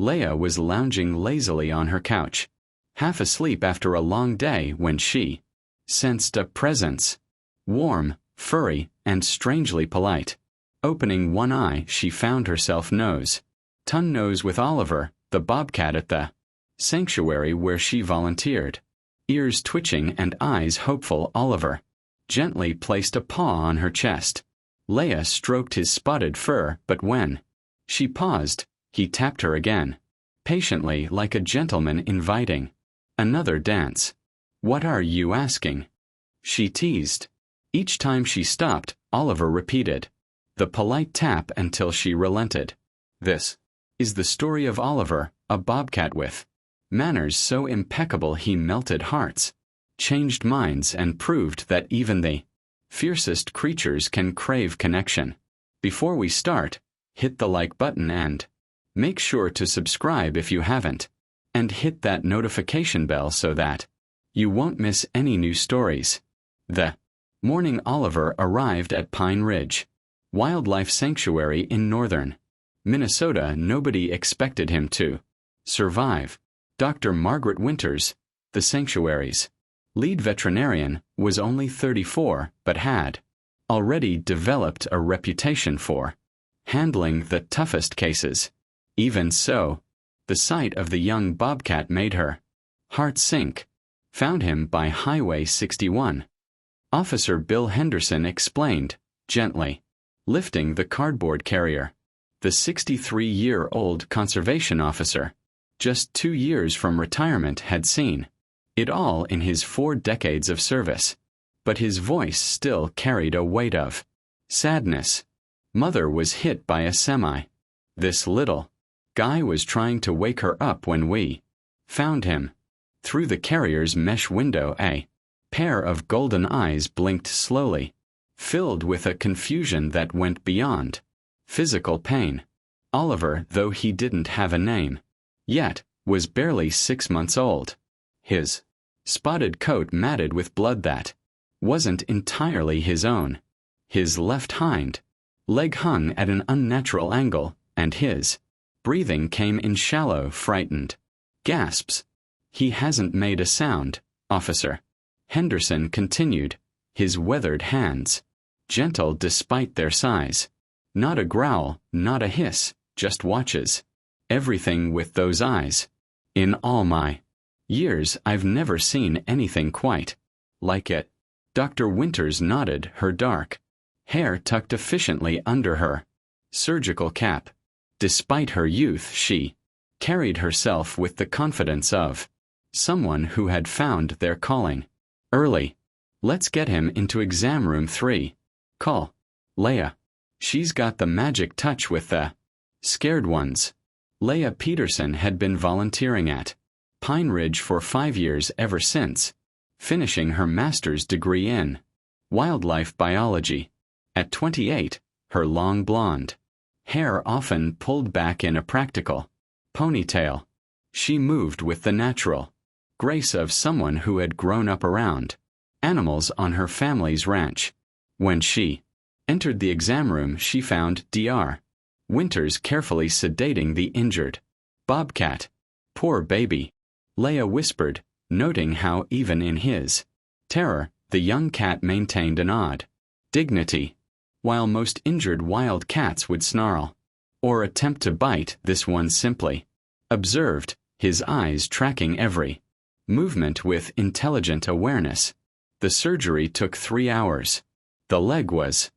Leia was lounging lazily on her couch, half asleep after a long day when she sensed a presence. Warm, furry, and strangely polite. Opening one eye, she found herself nose-to-nose with Oliver, the bobcat at the sanctuary where she volunteered. Ears twitching and eyes hopeful, Oliver gently placed a paw on her chest. Leia stroked his spotted fur, but when she paused, he tapped her again, patiently, like a gentleman inviting another dance. "What are you asking?" she teased. Each time she stopped, Oliver repeated the polite tap until she relented. This is the story of Oliver, a bobcat with manners so impeccable he melted hearts, changed minds, and proved that even the fiercest creatures can crave connection. Before we start, hit the like button and make sure to subscribe if you haven't, and hit that notification bell so that you won't miss any new stories. The morning Oliver arrived at Pine Ridge Wildlife Sanctuary in northern Minnesota, nobody expected him to survive. Dr. Margaret Winters, the sanctuary's lead veterinarian, was only 34 but had already developed a reputation for handling the toughest cases. Even so, the sight of the young bobcat made her heart sink. Found him by Highway 61. Officer Bill Henderson explained, gently lifting the cardboard carrier. The 63-year-old conservation officer, just 2 years from retirement, had seen it all in his 4 decades of service. But his voice still carried a weight of sadness. Mother was hit by a semi. This little guy was trying to wake her up when we found him. Through the carrier's mesh window, a pair of golden eyes blinked slowly, filled with a confusion that went beyond physical pain. Oliver, though he didn't have a name yet, was barely 6 months old. His spotted coat matted with blood that wasn't entirely his own. His left hind leg hung at an unnatural angle, and his breathing came in shallow, frightened gasps. "He hasn't made a sound," Officer Henderson continued, his weathered hands gentle despite their size. "Not a growl, not a hiss, just watches everything with those eyes. In all my years, I've never seen anything quite like it." Dr. Winters nodded, her dark hair tucked efficiently under her surgical cap. Despite her youth, she carried herself with the confidence of someone who had found their calling early. "Let's get him into exam room 3. Call Leia. She's got the magic touch with the scared ones." Leia Peterson had been volunteering at Pine Ridge for 5 years ever since finishing her master's degree in wildlife biology. At 28, her long blonde hair often pulled back in a practical ponytail, she moved with the natural grace of someone who had grown up around animals on her family's ranch. When she entered the exam room, she found Dr. Winters carefully sedating the injured bobcat. "Poor baby," Leia whispered, noting how even in his terror, the young cat maintained an odd dignity. While most injured wild cats would snarl or attempt to bite, this one simply observed, his eyes tracking every movement with intelligent awareness. The surgery took 3 hours. The leg was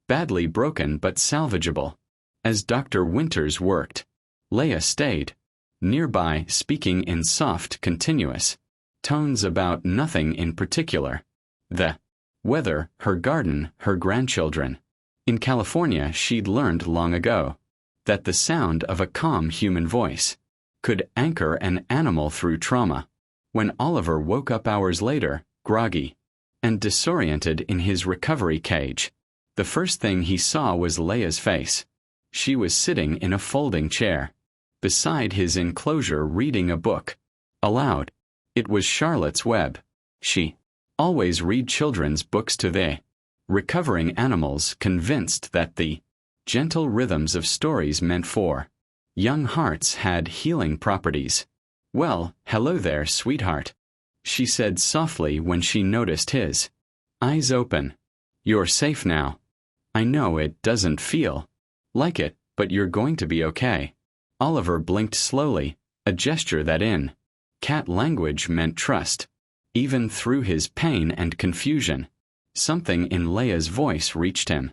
badly broken but salvageable. As Dr. Winters worked, Leia stayed nearby, speaking in soft, continuous tones about nothing in particular. The weather, her garden, her grandchildren. In California, she'd learned long ago that the sound of a calm human voice could anchor an animal through trauma. When Oliver woke up hours later, groggy and disoriented in his recovery cage, the first thing he saw was Leia's face. She was sitting in a folding chair beside his enclosure, reading a book aloud. It was Charlotte's Web. She always read children's books to the recovering animals, convinced that the gentle rhythms of stories meant for Young hearts had healing properties. "Well, hello there, sweetheart," she said softly when she noticed his eyes open. "You're safe now. I know it doesn't feel like it, but you're going to be okay." Oliver blinked slowly, a gesture that in cat language meant trust. Even through his pain and confusion, something in Leia's voice reached him.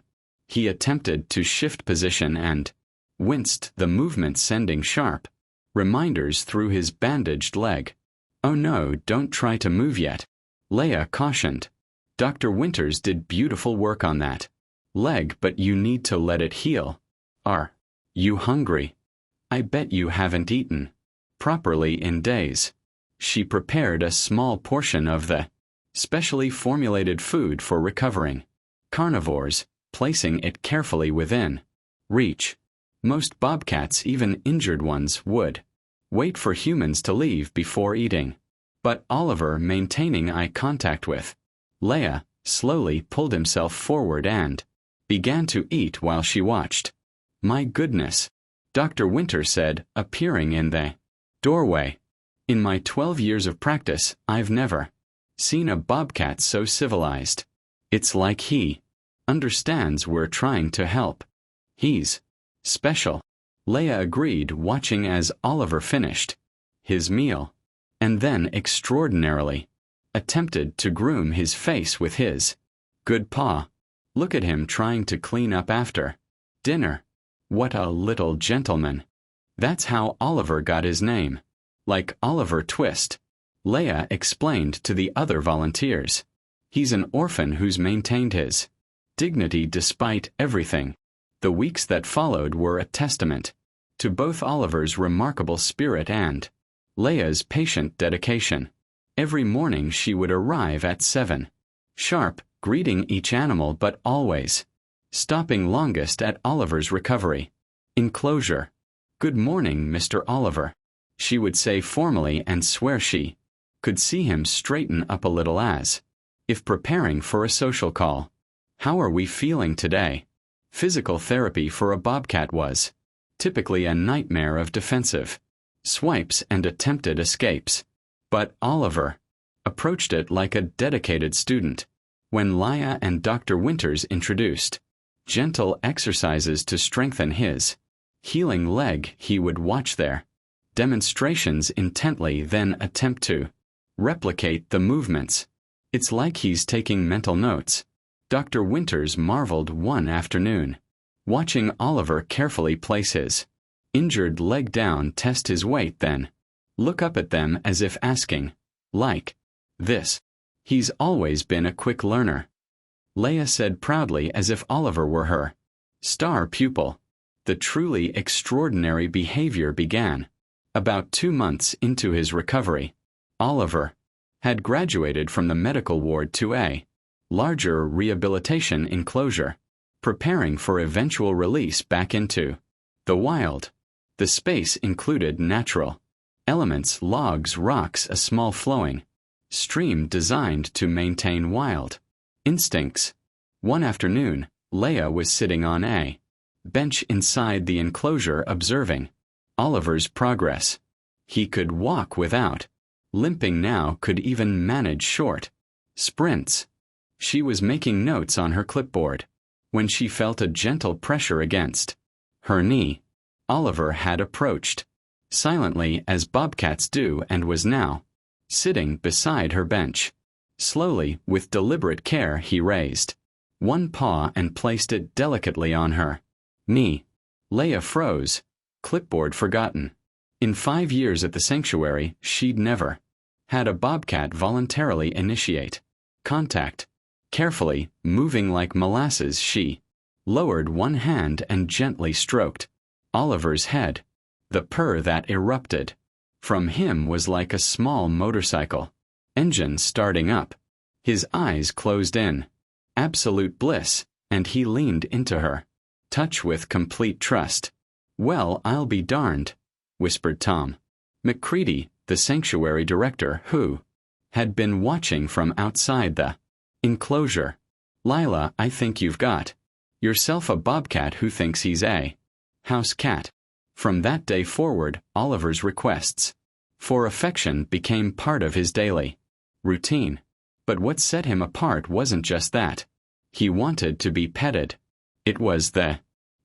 He attempted to shift position and winced, the movement sending sharp reminders through his bandaged leg. "Oh no, don't try to move yet," Leia cautioned. "Dr. Winters did beautiful work on that leg, but you need to let it heal." "Are you hungry? I bet you haven't eaten properly in days." She prepared a small portion of the specially formulated food for recovering carnivores, placing it carefully within reach. Most bobcats, even injured ones, would wait for humans to leave before eating. But Oliver, maintaining eye contact with Leia, slowly pulled himself forward and began to eat while she watched. "My goodness," Dr. Winter said, appearing in the doorway. "In my 12 years of practice, I've never seen a bobcat so civilized. It's like he understands we're trying to help. He's special." Leia agreed, watching as Oliver finished his meal, and then extraordinarily attempted to groom his face with his good paw. "Look at him trying to clean up after dinner. What a little gentleman." That's how Oliver got his name. Like Oliver Twist, Leia explained to the other volunteers. He's an orphan who's maintained his dignity despite everything. The weeks that followed were a testament to both Oliver's remarkable spirit and Leia's patient dedication. Every morning she would arrive at 7 sharp, greeting each animal but always stopping longest at Oliver's recovery enclosure. "Good morning, Mr. Oliver," she would say formally, and swear she could see him straighten up a little as if preparing for a social call. "How are we feeling today?" Physical therapy for a bobcat was typically a nightmare of defensive swipes and attempted escapes. But Oliver approached it like a dedicated student. When Leia and Dr. Winters introduced gentle exercises to strengthen his healing leg, he would watch their demonstrations intently, then attempt to replicate the movements. "It's like he's taking mental notes," Dr. Winters marveled one afternoon, watching Oliver carefully place his injured leg down, test his weight, then look up at them as if asking, "Like this?" "He's always been a quick learner," Leia said proudly, as if Oliver were her star pupil. The truly extraordinary behavior began about 2 months into his recovery. Oliver had graduated from the medical ward to a larger rehabilitation enclosure, preparing for eventual release back into the wild. The space included natural elements, logs, rocks, a small flowing stream designed to maintain wild instincts. One afternoon, Leia was sitting on a bench inside the enclosure observing Oliver's progress. He could walk without limping now, could even manage short sprints. She was making notes on her clipboard when she felt a gentle pressure against her knee. Oliver had approached silently, as bobcats do, and was now sitting beside her bench. Slowly, with deliberate care, he raised one paw and placed it delicately on her knee. Leia froze, clipboard forgotten. In 5 years at the sanctuary, she'd never had a bobcat voluntarily initiate contact. Carefully, moving like molasses, she lowered one hand and gently stroked Oliver's head. The purr that erupted from him was like a small motorcycle engine starting up. His eyes closed in absolute bliss, and he leaned into her touch with complete trust. "Well, I'll be darned," whispered Tom McCready, the sanctuary director, who had been watching from outside the enclosure. "Lila, I think you've got yourself a bobcat who thinks he's a house cat." From that day forward, Oliver's requests for affection became part of his daily routine. But what set him apart wasn't just that. He wanted to be petted. It was the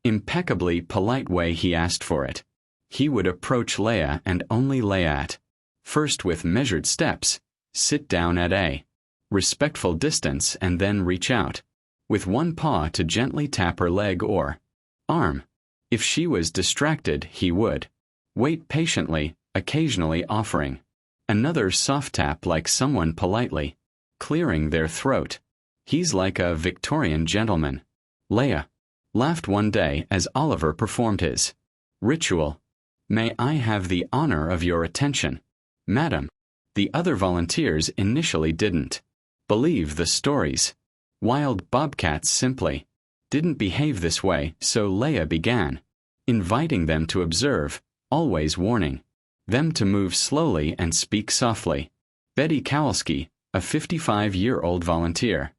impeccably polite way he asked for it. He would approach Leia and only Leia at first with measured steps, sit down at a respectful distance and then reach out with one paw to gently tap her leg or arm. If she was distracted, he would wait patiently, occasionally offering another soft tap like someone politely clearing their throat. He's like a Victorian gentleman. Leia laughed one day as Oliver performed his ritual. "May I have the honor of your attention, madam?" The other volunteers initially didn't believe the stories. Wild bobcats simply didn't behave this way, so Leia began inviting them to observe, always warning them to move slowly and speak softly. Betty Kowalski, a 55-year-old volunteer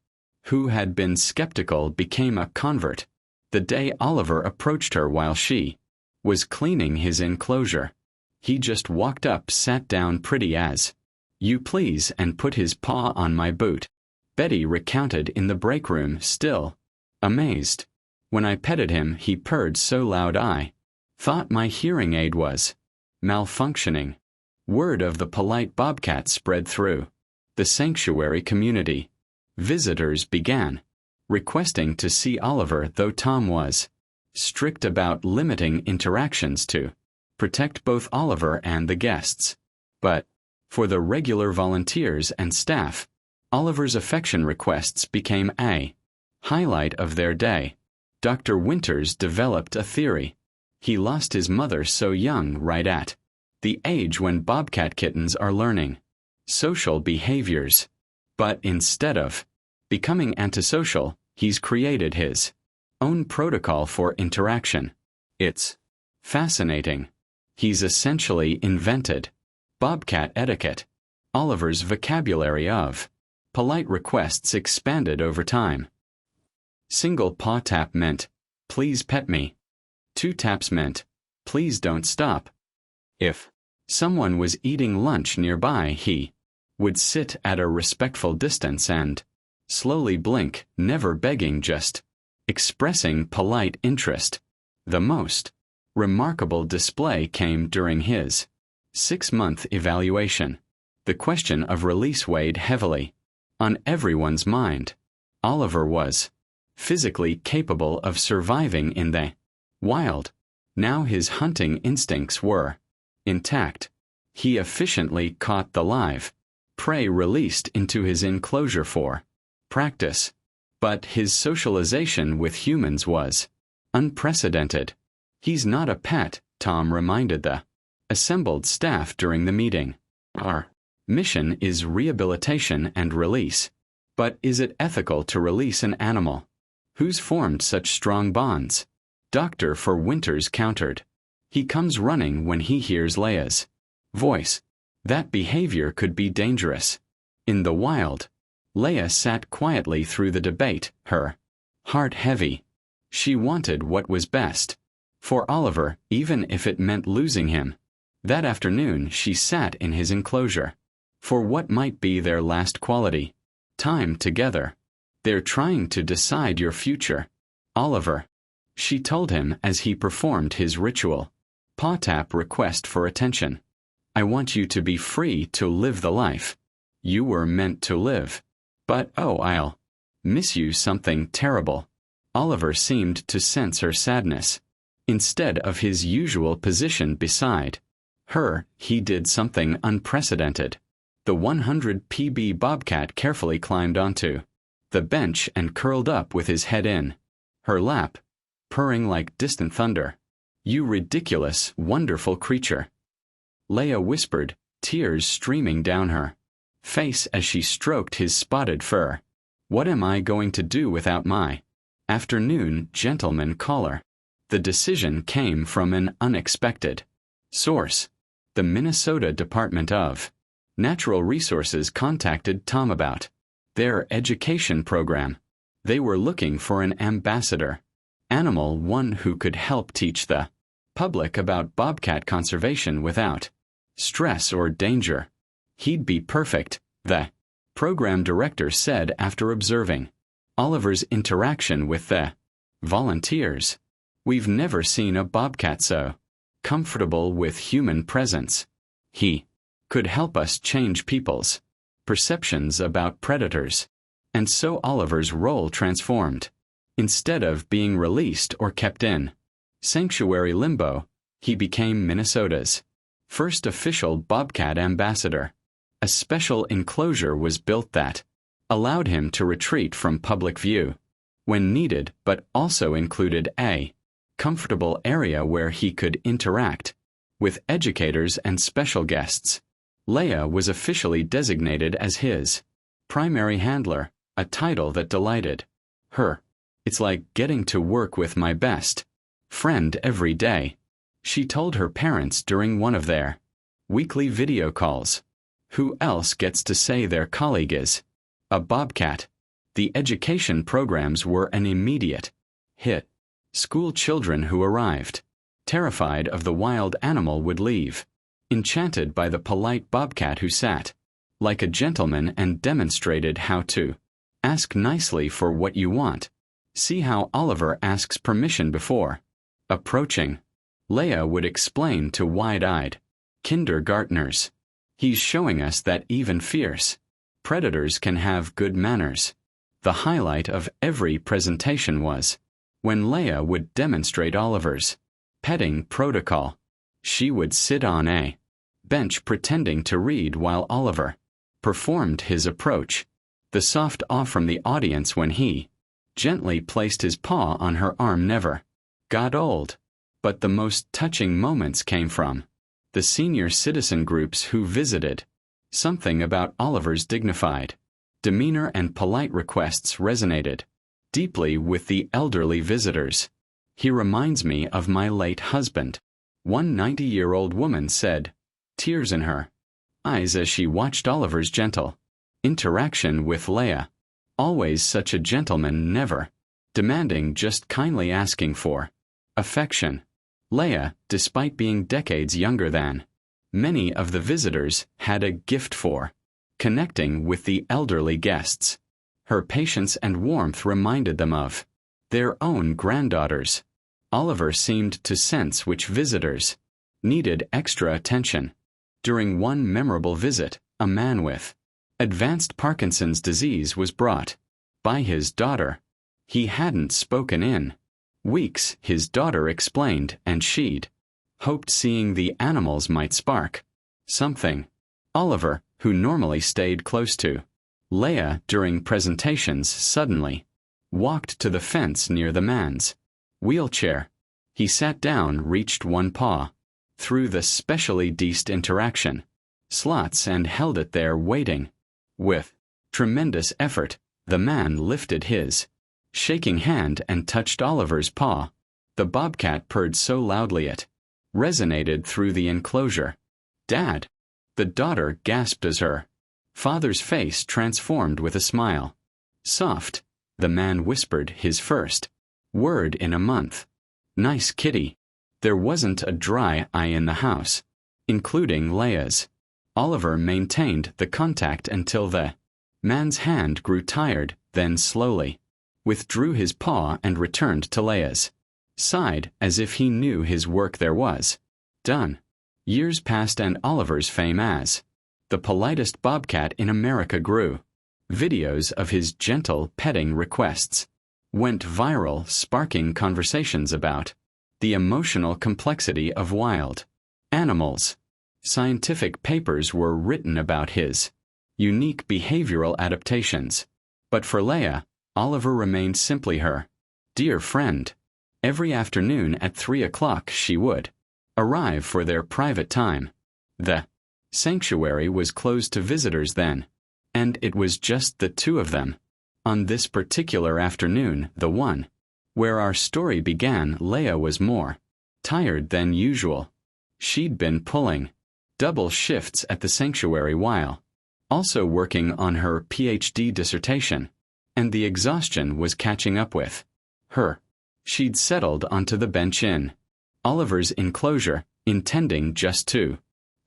who had been skeptical, became a convert the day Oliver approached her while she was cleaning his enclosure. He just walked up, sat down pretty as you please, and put his paw on my boot. Betty recounted in the break room, still amazed. "When I petted him, he purred so loud I thought my hearing aid was malfunctioning." Word of the polite bobcat spread through the sanctuary community. Visitors began requesting to see Oliver, though Tom was strict about limiting interactions to protect both Oliver and the guests. But for the regular volunteers and staff, Oliver's affection requests became a highlight of their day. Dr. Winters developed a theory. He lost his mother so young, right at the age when bobcat kittens are learning social behaviors. But instead of becoming antisocial, he's created his own protocol for interaction. It's fascinating. He's essentially invented bobcat etiquette. Oliver's vocabulary of polite requests expanded over time. Single paw tap meant, "Please pet me." 2 taps meant, "Please don't stop." If someone was eating lunch nearby, he would sit at a respectful distance and slowly blink, never begging, just expressing polite interest. The most remarkable display came during his 6-month evaluation. The question of release weighed heavily on everyone's mind. Oliver was physically capable of surviving in the wild. Now his hunting instincts were intact. He efficiently caught the live prey released into his enclosure for practice. But his socialization with humans was unprecedented. "He's not a pet," Tom reminded the assembled staff during the meeting. "Our mission is rehabilitation and release. But is it ethical to release an animal who's formed such strong bonds?" Dr. Winters countered. "He comes running when he hears Leia's voice. That behavior could be dangerous. In the wild." Leia sat quietly through the debate, her heart heavy. She wanted what was best for Oliver, even if it meant losing him. That afternoon she sat in his enclosure for what might be their last quality time together. "They're trying to decide your future, Oliver," she told him as he performed his ritual paw tap request for attention. "I want you to be free to live the life you were meant to live. But oh, I'll miss you something terrible." Oliver seemed to sense her sadness. Instead of his usual position beside her, he did something unprecedented. The 100 PB bobcat carefully climbed onto the bench and curled up with his head in her lap, purring like distant thunder. "You ridiculous, wonderful creature," Leia whispered, tears streaming down her face as she stroked his spotted fur. "What am I going to do without my afternoon gentleman caller?" The decision came from an unexpected source. The Minnesota Department of Natural Resources contacted Tom about their education program. They were looking for an ambassador animal, one who could help teach the public about bobcat conservation without stress or danger. He'd be perfect, the program director said after observing Oliver's interaction with the volunteers. We've never seen a bobcat so comfortable with human presence. He could help us change people's perceptions about predators. And so Oliver's role transformed. Instead of being released or kept in sanctuary limbo, he became Minnesota's first official bobcat ambassador. A special enclosure was built that allowed him to retreat from public view when needed, but also included a comfortable area where he could interact with educators and special guests. Leia was officially designated as his primary handler, a title that delighted her. It's like getting to work with my best friend every day, she told her parents during one of their weekly video calls. Who else gets to say their colleague is a bobcat? The education programs were an immediate hit. School children who arrived, terrified of the wild animal, would leave enchanted by the polite bobcat who sat like a gentleman and demonstrated how to ask nicely for what you want. See how Oliver asks permission before approaching. Leia would explain to wide-eyed kindergartners. He's showing us that even fierce predators can have good manners. The highlight of every presentation was when Leia would demonstrate Oliver's petting protocol. She would sit on a bench pretending to read while Oliver performed his approach. The soft awe from the audience when he gently placed his paw on her arm never got old. But the most touching moments came from the senior citizen groups who visited. Something about Oliver's dignified demeanor and polite requests resonated deeply with the elderly visitors. He reminds me of my late husband, one 90-year-old woman said, tears in her eyes as she watched Oliver's gentle interaction with Leia. Always such a gentleman, never demanding, just kindly asking for affection. Leia, despite being decades younger than many of the visitors, had a gift for connecting with the elderly guests. Her patience and warmth reminded them of their own granddaughters. Oliver seemed to sense which visitors needed extra attention. During one memorable visit, a man with advanced Parkinson's disease was brought by his daughter. He hadn't spoken in weeks, his daughter explained, and she'd hoped seeing the animals might spark something. Oliver, who normally stayed close to Leia during presentations, suddenly walked to the fence near the man's wheelchair. He sat down, reached one paw through the specially deiced interaction slots and held it there waiting. With tremendous effort, the man lifted his shaking hand and touched Oliver's paw. The bobcat purred so loudly it resonated through the enclosure. "Dad!" The daughter gasped as her father's face transformed with a smile. "Soft," the man whispered, his first word in a month. "Nice kitty." There wasn't a dry eye in the house, including Leia's. Oliver maintained the contact until the man's hand grew tired, then slowly withdrew his paw and returned to Leia's side as if he knew his work there was done. Years passed and Oliver's fame as the politest bobcat in America grew. Videos of his gentle petting requests went viral, sparking conversations about the emotional complexity of wild animals. Scientific papers were written about his unique behavioral adaptations. But for Leia, Oliver remained simply her dear friend. Every afternoon at 3 o'clock she would arrive for their private time. The sanctuary was closed to visitors then, and it was just the two of them. On this particular afternoon, the one where our story began, Leia was more tired than usual. She'd been pulling double shifts at the sanctuary while also working on her PhD dissertation, and the exhaustion was catching up with her. She'd settled onto the bench in Oliver's enclosure, intending just to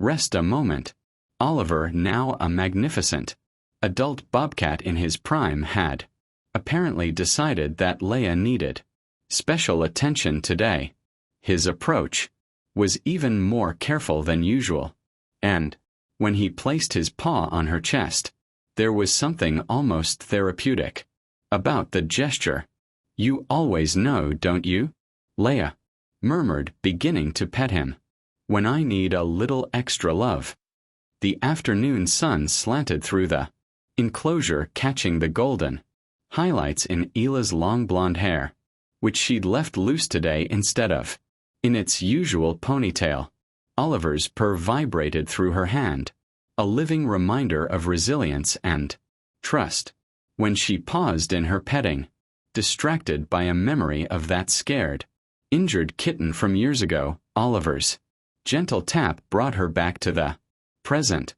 rest a moment. Oliver, now a magnificent adult bobcat in his prime, had apparently decided that Leia needed special attention today. His approach was even more careful than usual, and when he placed his paw on her chest, there was something almost therapeutic about the gesture. "You always know, don't you?" Leia murmured, beginning to pet him. "When I need a little extra love." The afternoon sun slanted through the enclosure, catching the golden highlights in Ela's long blonde hair, which she'd left loose today instead of in its usual ponytail. Oliver's purr vibrated through her hand, a living reminder of resilience and trust. When she paused in her petting, distracted by a memory of that scared, injured kitten from years ago, Oliver's gentle tap brought her back to the present.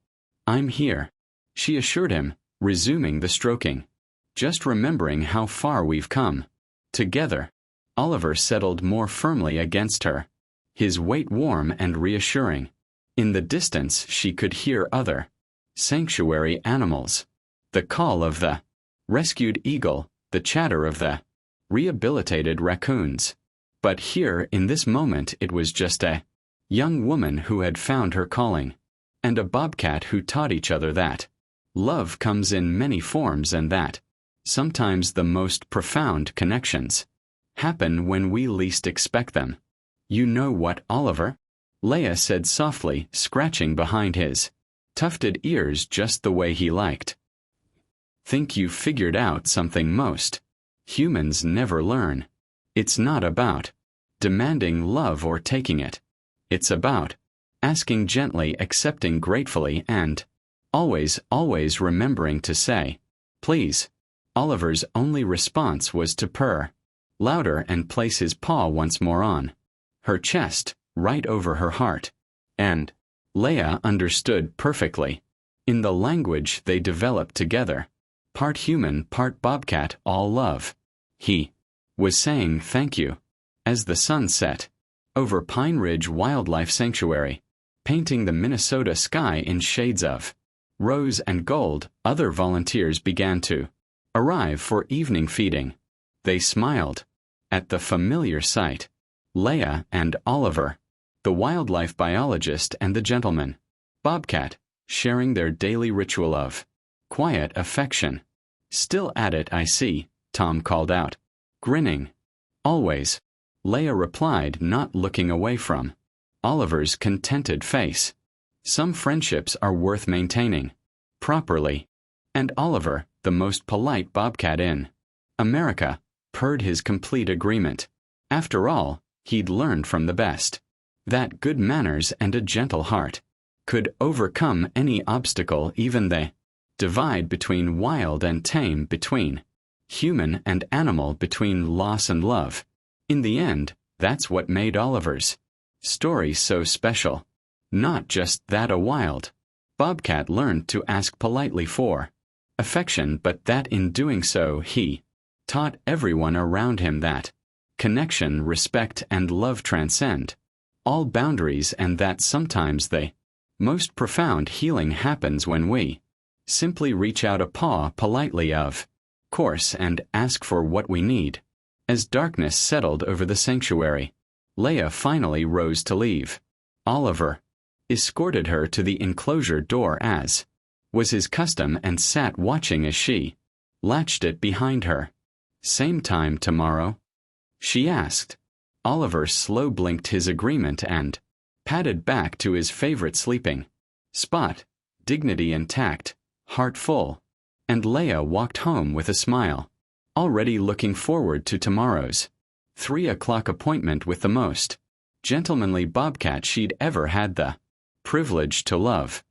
"I'm here," she assured him, resuming the stroking. "Just remembering how far we've come together." Oliver settled more firmly against her, his weight warm and reassuring. In the distance she could hear other sanctuary animals, the call of the rescued eagle, the chatter of the rehabilitated raccoons. But here in this moment it was just a young woman who had found her calling, and a bobcat who taught each other that love comes in many forms and that sometimes the most profound connections happen when we least expect them. "You know what, Oliver?" Leia said softly, scratching behind his tufted ears just the way he liked. "Think you've figured out something most humans never learn. It's not about demanding love or taking it. It's about asking gently, accepting gratefully, and always remembering to say, please." Oliver's only response was to purr louder and place his paw once more on her chest, right over her heart. And Leia understood perfectly. In the language they developed together, part human, part bobcat, all love. He was saying thank you. As the sun set over Pine Ridge Wildlife Sanctuary, painting the Minnesota sky in shades of rose and gold, other volunteers began to arrive for evening feeding. They smiled at the familiar sight. Leia and Oliver, the wildlife biologist and the gentleman bobcat, sharing their daily ritual of quiet affection. "Still at it, I see," Tom called out, grinning. "Always," Leia replied, not looking away from Oliver's contented face. "Some friendships are worth maintaining properly." And Oliver, the most polite bobcat in America, purred his complete agreement. After all, he'd learned from the best that good manners and a gentle heart could overcome any obstacle, even the divide between wild and tame, between human and animal, between loss and love. In the end, that's what made Oliver's story so special. Not just that a wild bobcat learned to ask politely for affection, but that in doing so he taught everyone around him that connection, respect, and love transcend all boundaries, and that sometimes the most profound healing happens when we simply reach out a paw politely, of course, and ask for what we need. As darkness settled over the sanctuary, Leia finally rose to leave. Oliver escorted her to the enclosure door as was his custom and sat watching as she latched it behind her. "Same time tomorrow?" she asked. Oliver slow blinked his agreement and padded back to his favorite sleeping spot, dignity intact, heart full. And Leia walked home with a smile, already looking forward to tomorrow's 3 o'clock appointment with the most gentlemanly bobcat she'd ever had the privilege to love.